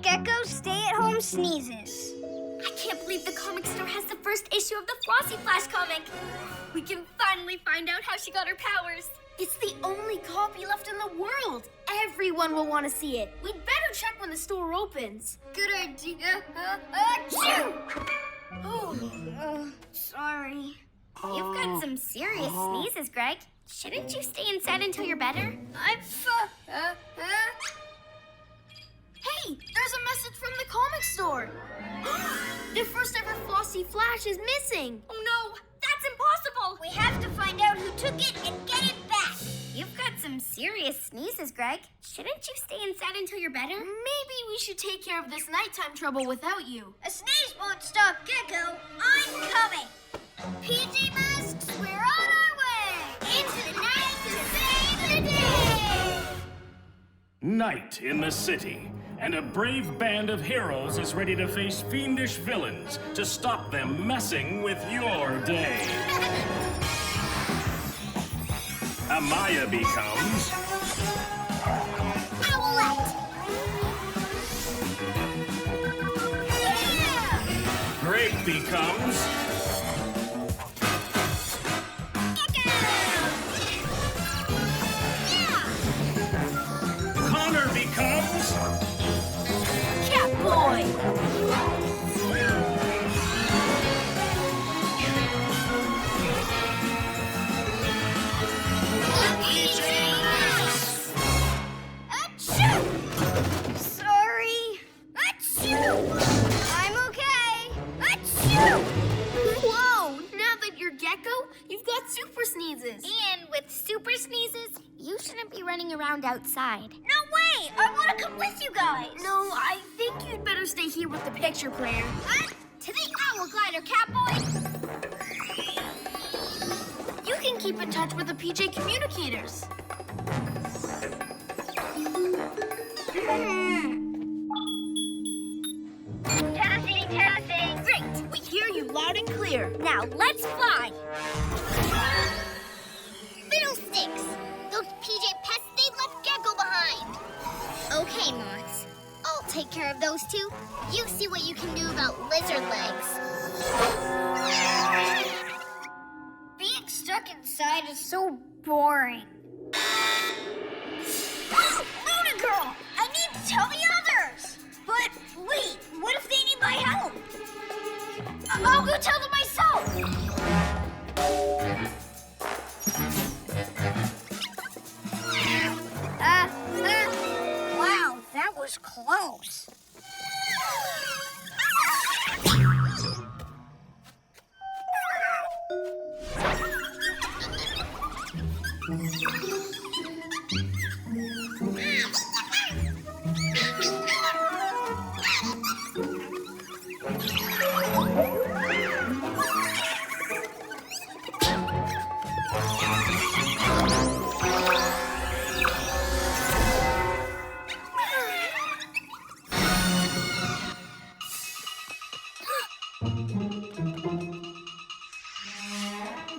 Gekko stay-at-home sneezes. I can't believe the comic store has the first issue of the Flossie Flash comic. We can finally find out how she got her powers. It's the only copy left in the world. Everyone will want to see it. We'd better check when the store opens. Good idea. Sorry. You've got some serious sneezes, Greg. Shouldn't you stay inside until you're better? Hey, there's a message from the comic store. Their first ever Flossie Flash is missing. Oh no, that's impossible. We have to find out who took it and get it back. You've got some serious sneezes, Greg. Shouldn't you stay inside until you're better? Maybe we should take care of this nighttime trouble without you. A sneeze won't stop Gekko. I'm coming. PJ Masks, we're on our way. Into the night to save the day. Night in the city, and a brave band of heroes is ready to face fiendish villains to stop them messing with your day. Amaya becomes Owlette. Yeah! Greg becomes Connor becomes Catboy. Sorry. Achoo! I'm okay. Achoo! Whoa! Now that you're Gekko, you've got super sneezes. And with super sneezes, you shouldn't be running around outside. No way! I want to come with you guys. No, I think you'd better stay here with the picture player. To the owl glider, Catboy. You can keep in touch with the PJ communicators. Testing. Great! We hear you loud and clear. Now let's fly. Fiddlesticks! Those PJ pests, they left Gekko behind. Okay, Moths. I'll take care of those two. You see what you can do about lizard legs. Being stuck inside is so boring. Luna Girl! I need to tell the others! But wait, what if they need my help? I'll go tell them myself! Wow, that was close.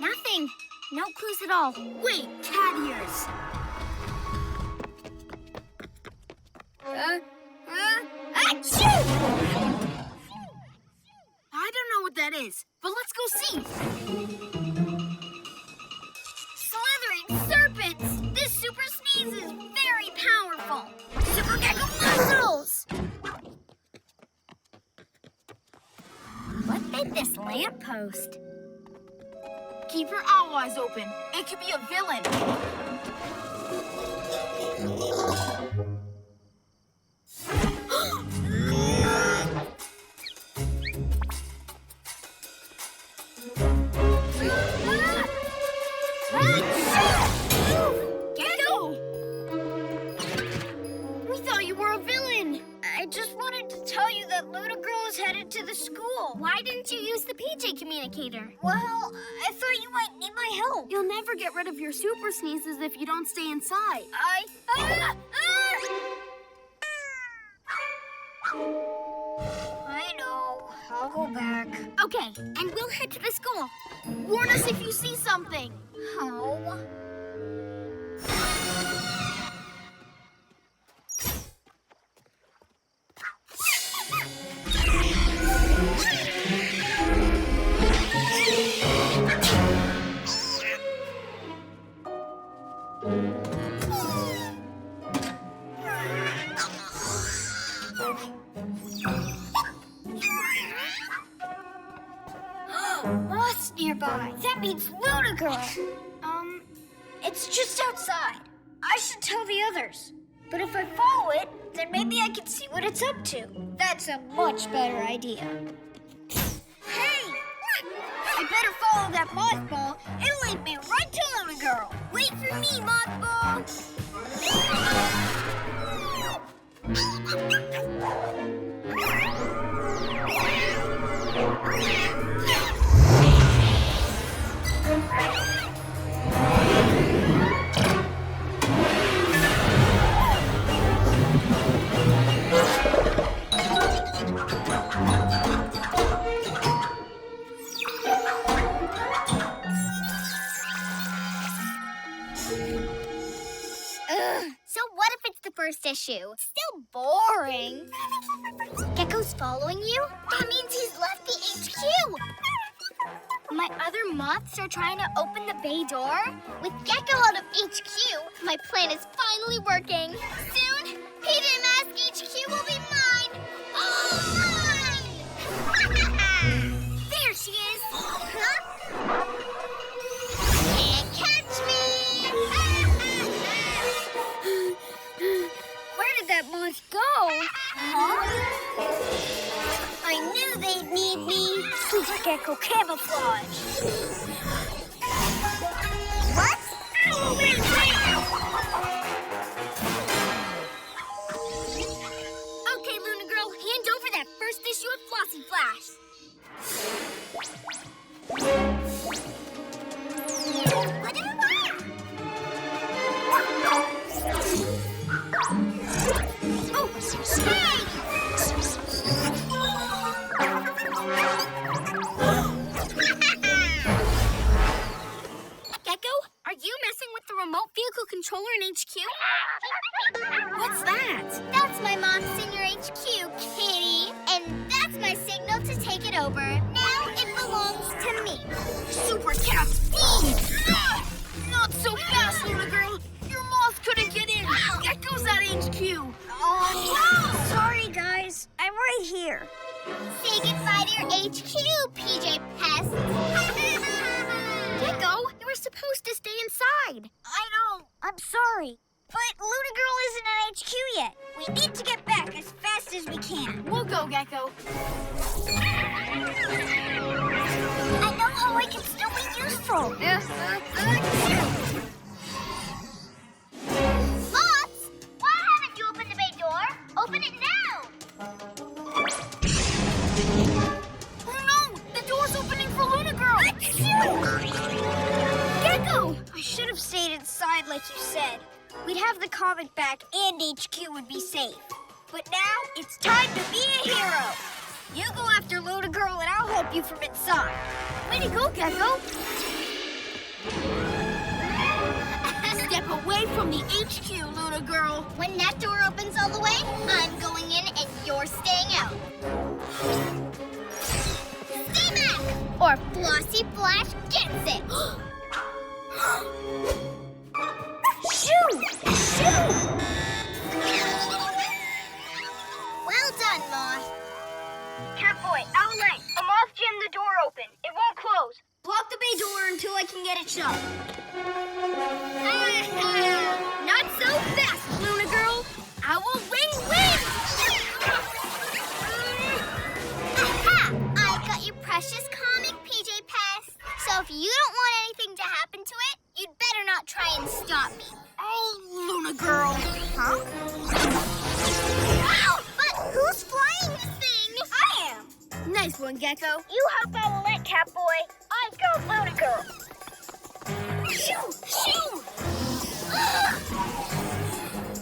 Nothing. No clues at all. Wait, cat ears. Achoo! I don't know what that is, but let's go see. Slithering serpents! This super sneeze is very powerful. Super Gekko muscles! What did this lamppost? Keep your owl eyes open. It could be a villain. Gekko! We thought you were a villain. I just wanted to tell you that Luna Girl is headed to the school. Why didn't you use the PJ communicator? Well, I thought you might need my help. You'll never get rid of your super sneezes if you don't stay inside. I know. I'll go back. Okay, and we'll head to the school. Warn us if you see something. Oh. nearby. That means Luna Girl. It's just outside. I should tell the others. But if I follow it, then maybe I can see what it's up to. That's a much better idea. Hey! I better follow that mothball. It'll lead me right to Luna Girl. Wait for me, mothball. So what if it's the first issue? Still boring. Gekko's following you? That means he's left the HQ. My other moths are trying to open the bay door. With Gekko out of HQ, my plan is finally working. Soon, PJ Masks HQ will be mine. All mine! There she is. Huh? Can't catch me! Where did that moth go? Huh? I knew they'd need me. Super Gekko camouflage. What? Oh, wait, Okay, Luna Girl, hand over that first issue of Flossy Flash. Oh, hey! Gekko, are you messing with the remote vehicle controller in HQ? What's that? That's my mom's in your HQ, Kitty. And that's my signal to take it over. Now it belongs to me. Super Cat speed! Not so fast, Luna Girl. Your moth couldn't get in. Gekko's at HQ. Oh, sorry, guys. I'm right here. Say goodbye to your HQ, PJ Pest. Gekko, you were supposed to stay inside. I know. I'm sorry. But Luna Girl isn't at HQ yet. We need to get back as fast as we can. We'll go, Gekko. I know how I can still be useful. Moths, why haven't you opened the bay door? Open it now. Oh no! The door's opening for Luna Girl! Gekko! I should have stayed inside like you said. We'd have the comic back and HQ would be safe. But now, it's time to be a hero! You go after Luna Girl and I'll help you from inside. Way to go, Gekko! Step away from the HQ, Luna Girl. When that door opens all the way, I'm going in and you're staying out. Stay back, or Flossy Flash gets it. Shoo! Shoo! Well done, Moth. Catboy, Owlette, a moth jammed the door open. It won't close. Block the bay door until I can get it shut. Not so fast, Luna Girl. I will win! Aha! I got your precious comic, PJ Pest. So if you don't want anything to happen to it, you'd better not try and stop me. Oh, Luna Girl. Huh? Ow! But who's flying this thing? I am. Nice one, Gekko. You help Owlette, Catboy. I go Luna Girl. Shoo! Shoo!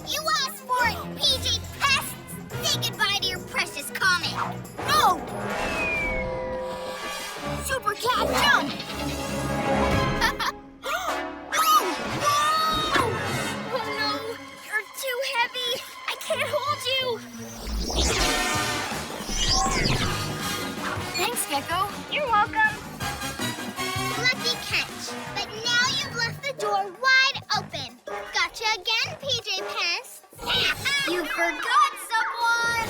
You asked for it, PJ Pest. Say goodbye to your precious comic. No! Super Cat, jump! Oh no! You're too heavy! I can't hold you! Thanks, Gekko. You're welcome. Lucky catch. But now you've left the door wide open. Gotcha again, PJ Pest. You forgot someone!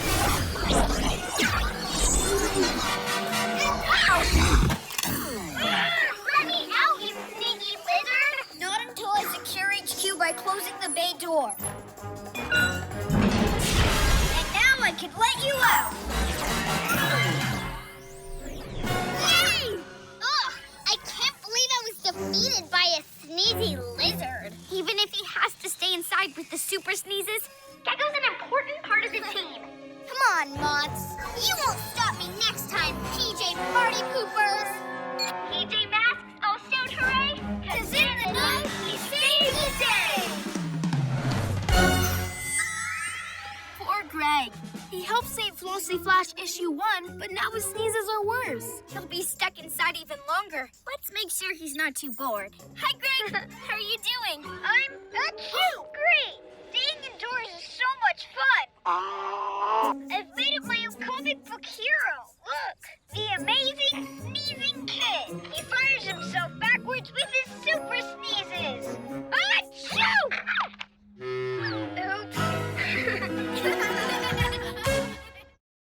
on, moths. You won't stop me next time, PJ Party Poopers. PJ Masks all shout hooray, 'cause in the night we save the day. Poor Greg. He helped save Flossy Flash issue 1, but now his sneezes are worse. He'll be stuck inside even longer. Let's make sure he's not too bored. Hi, Greg. How are you doing? That's great. Staying indoors is so much fun.